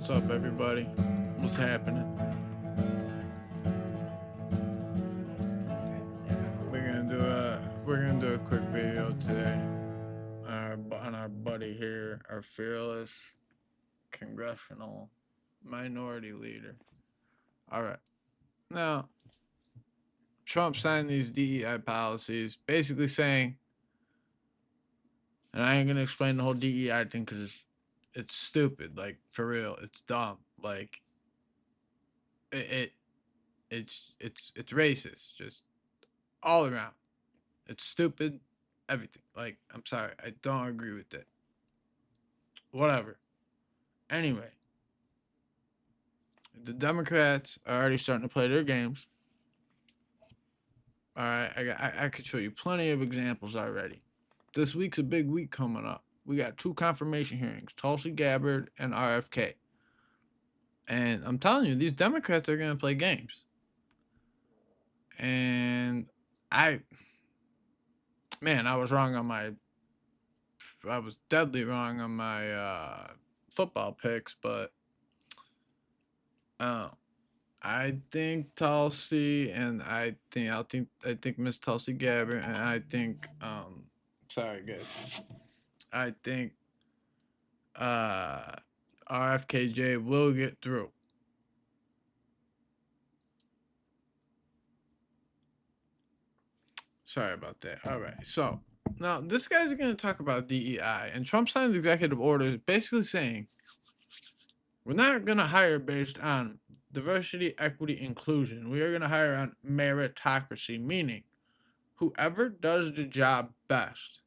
What's up, everybody? What's happening? We're gonna do a quick video today. On our buddy here, our fearless congressional minority leader. All right, now Trump signed these DEI policies, basically saying, and I ain't gonna explain the whole DEI thing because it's stupid. Like, for real, it's dumb. Like it it's racist, just all around. It's stupid, everything. Like, I'm sorry, I don't agree with it. Whatever. Anyway, the Democrats are already starting to play their games. All right, I could show you plenty of examples already. This week's a big week coming up. We got 2 confirmation hearings, Tulsi Gabbard and RFK. And I'm telling you, these Democrats are going to play games. And I was wrong on my, I was deadly wrong on my football picks, but I think Tulsi, and I think Miss Tulsi Gabbard, and I think sorry guys, I think RFKJ will get through. Sorry about that. All right, so now this guy's going to talk about DEI, and Trump signed the executive order basically saying we're not going to hire based on diversity, equity, inclusion. We are going to hire on meritocracy, meaning whoever does the job best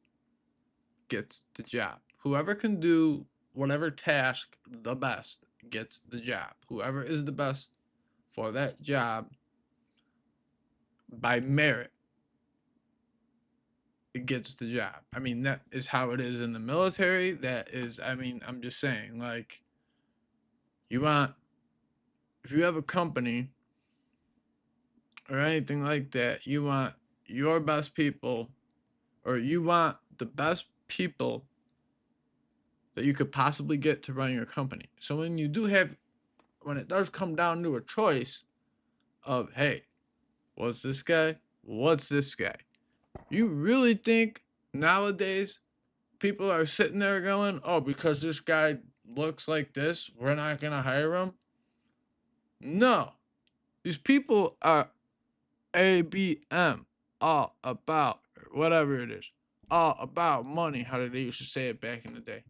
gets the job. Whoever can do whatever task the best gets the job. Whoever is the best for that job by merit, it gets the job. I mean, that is how it is in the military. That is, I mean, I'm just saying, like, if you have a company or anything like that, you want your best people, or you want the best people that you could possibly get to run your company. So when it does come down to a choice of, hey, what's this guy? What's this guy? You really think nowadays people are sitting there going, oh, because this guy looks like this, we're not going to hire him? No. These people are ABM, all about, whatever it is, all about money, how they used to say it back in the day.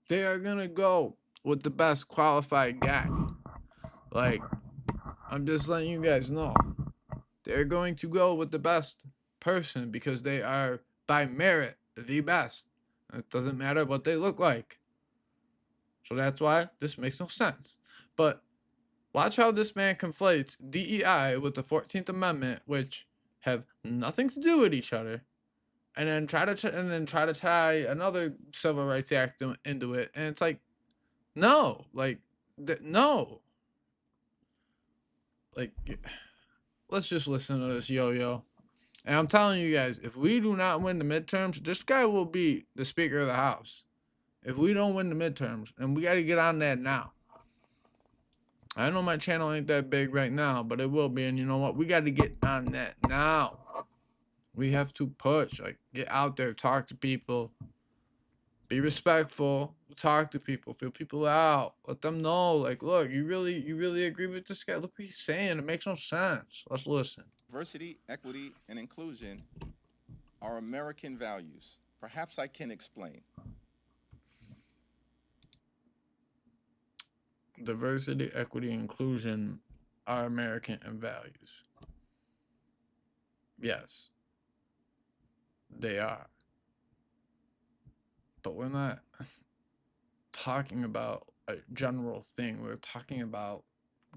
They are going to go with the best qualified guy. Like, I'm just letting you guys know. They're going to go with the best person because they are, by merit, the best. It doesn't matter what they look like. So that's why this makes no sense. But watch how this man conflates DEI with the 14th Amendment, which have nothing to do with each other, and then try to tie another civil rights act into it. And it's like, no, no. Like, let's just listen to this yo-yo. And I'm telling you guys, if we do not win the midterms, this guy will be the Speaker of the House. If we don't win the midterms, and we got to get on that now. I know my channel ain't that big right now, but it will be. And you know what? We got to get on that now. We have to push. Like, get out there, talk to people. Be respectful. Talk to people. Feel people out. Let them know. Like, look, you really agree with this guy? Look what he's saying. It makes no sense. Let's listen. Diversity, equity, and inclusion are American values. Perhaps I can explain. Diversity, equity, inclusion are American values. Yes, they are. But we're not talking about a general thing. We're talking about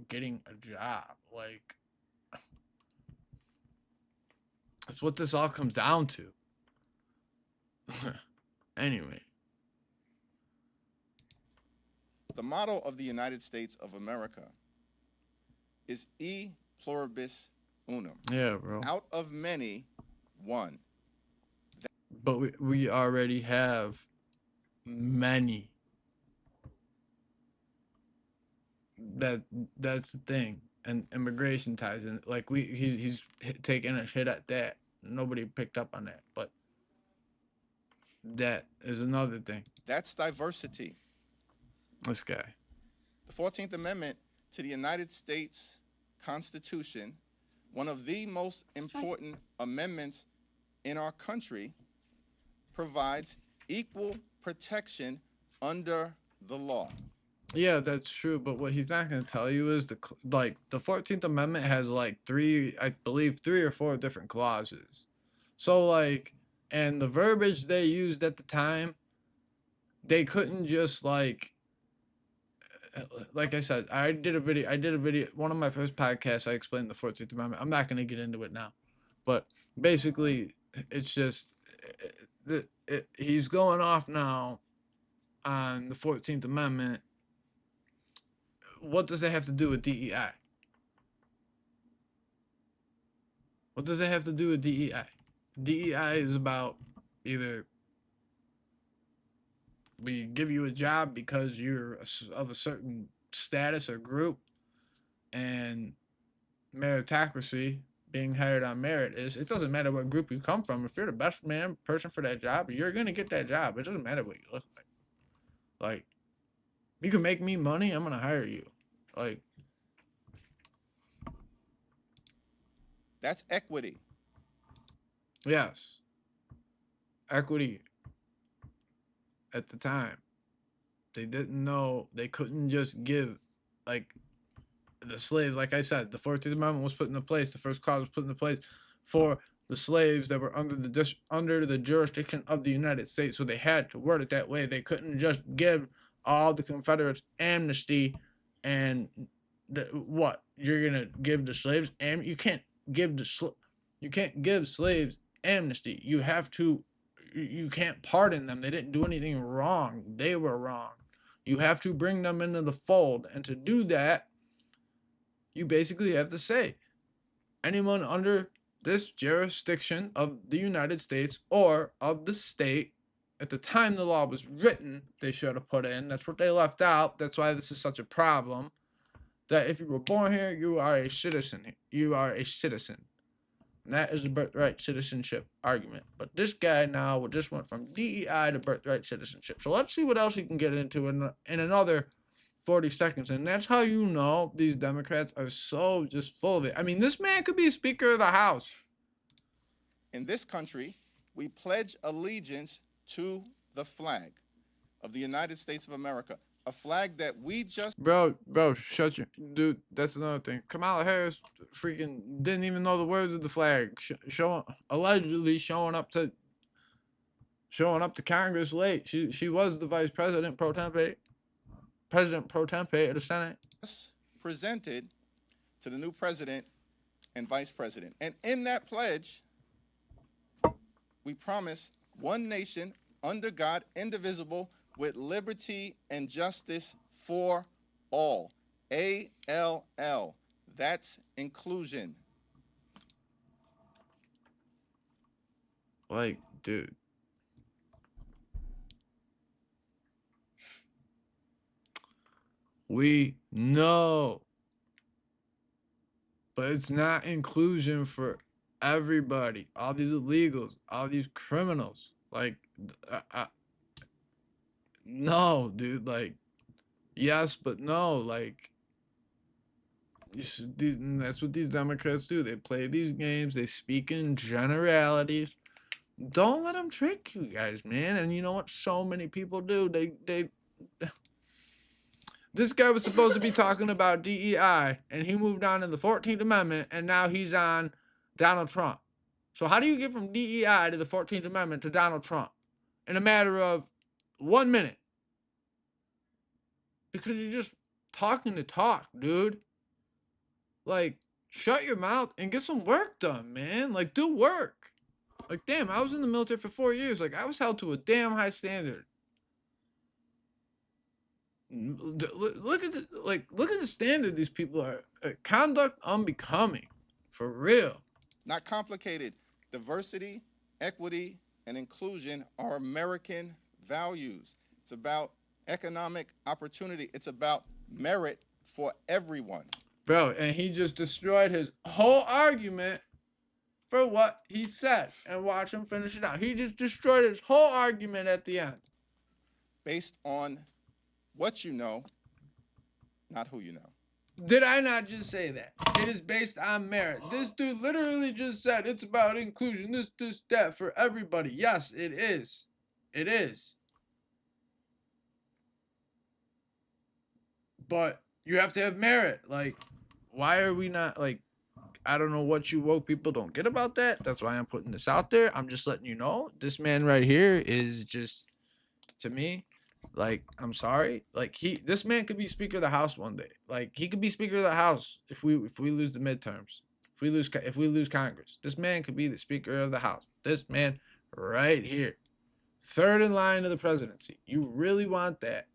getting a job. Like, that's what this all comes down to. Anyway. The motto of the United States of America is E pluribus unum. Yeah, bro. Out of many, one. But we already have many. that's the thing. And immigration ties in. Like he's taking a hit at that. Nobody picked up on that, but that is another thing. That's diversity. This guy. The 14th Amendment to the United States Constitution, one of the most important amendments in our country, provides equal protection under the law. Yeah, that's true. But what he's not going to tell you is the 14th Amendment has like I believe, 3 or 4 different clauses. So like, and the verbiage they used at the time, they couldn't just like I said, I did a video. One of my first podcasts, I explained the 14th Amendment. I'm not going to get into it now, but basically, it's just he's going off now on the 14th Amendment. What does it have to do with DEI? What does it have to do with DEI? DEI is about either we give you a job because you're of a certain status or group, and meritocracy, being hired on merit, is it doesn't matter what group you come from. If you're the best person for that job, you're gonna get that job. It doesn't matter what you look like. Like, you can make me money, I'm gonna hire you. Like, that's equity. Yes, equity. At the time, they didn't know, they couldn't just give, like, the slaves. Like I said, the 14th Amendment was put into place. The first clause was put into place for the slaves that were under the jurisdiction of the United States. So they had to word it that way. They couldn't just give all the Confederates amnesty, and what, you're gonna give the slaves you can't give slaves amnesty. You can't pardon them. They didn't do anything wrong. They were wrong. You have to bring them into the fold, and to do that, you basically have to say, anyone under this jurisdiction of the United States or of the state, at the time the law was written, they should have put in. That's what they left out. That's why this is such a problem. That if you were born here, you are a citizen. You are a citizen. And that is the birthright citizenship argument. But this guy now just went from DEI to birthright citizenship. So let's see what else he can get into in another 40 seconds. And that's how you know these Democrats are so just full of it. I mean, this man could be Speaker of the House. In this country, we pledge allegiance to the flag of the United States of America, a flag that we just... Bro, shut your... Dude, that's another thing. Kamala Harris freaking didn't even know the words of the flag. Allegedly showing up to Congress late. She was the vice president pro tempore. President pro tempore of the Senate. Presented to the new president and vice president. And in that pledge, we promise one nation under God, indivisible, with liberty and justice for all. ALL. That's inclusion. Like, dude. We know. But it's not inclusion for everybody. All these illegals, all these criminals. Like, no, dude. Like, yes, but no. Like, that's what these Democrats do. They play these games. They speak in generalities. Don't let them trick you guys, man. And you know what? So many people do. This guy was supposed to be talking about DEI, and he moved on to the 14th Amendment, and now he's on Donald Trump. So how do you get from DEI to the 14th Amendment to Donald Trump in a matter of 1 minute? Because you're just talking to talk, dude. Like, shut your mouth and get some work done, man. Like, do work. Like, damn, I was in the military for 4 years. Like, I was held to a damn high standard. Look at the standard these people are. Conduct unbecoming. For real. Not complicated. Diversity, equity, and inclusion are American values. It's about economic opportunity. It's about merit for everyone. Bro, and he just destroyed his whole argument for what he said. And watch him finish it out. He just destroyed his whole argument at the end. Based on what you know, not who you know. Did I not just say that? It is based on merit. This dude literally just said it's about inclusion, this, that, for everybody. Yes, it is. It is. But you have to have merit. Like, why are we not, like, I don't know what you woke people don't get about that. That's why I'm putting this out there. I'm just letting you know. This man right here is just, to me, like, I'm sorry. Like, this man could be Speaker of the House one day. Like, he could be Speaker of the House if we lose the midterms. If we lose Congress. This man could be the Speaker of the House. This man right here. Third in line of the presidency. You really want that?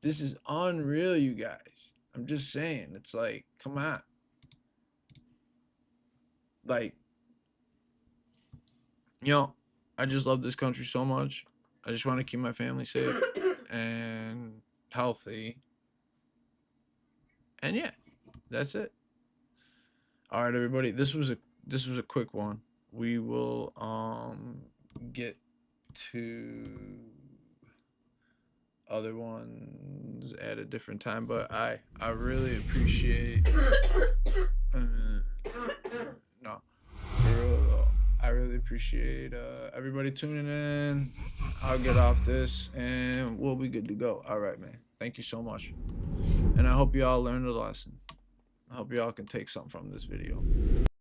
This is unreal, you guys. I'm just saying. It's like, come on. Like, you know, I just love this country so much. I just want to keep my family safe and healthy. And yeah, that's it. All right, everybody. This was a quick one. We will get to other ones at a different time, but I really appreciate no, for real though, I really appreciate everybody tuning in. I'll get off this and we'll be good to go. All right, man. Thank you so much. And I hope you all learned a lesson. I hope you all can take something from this video.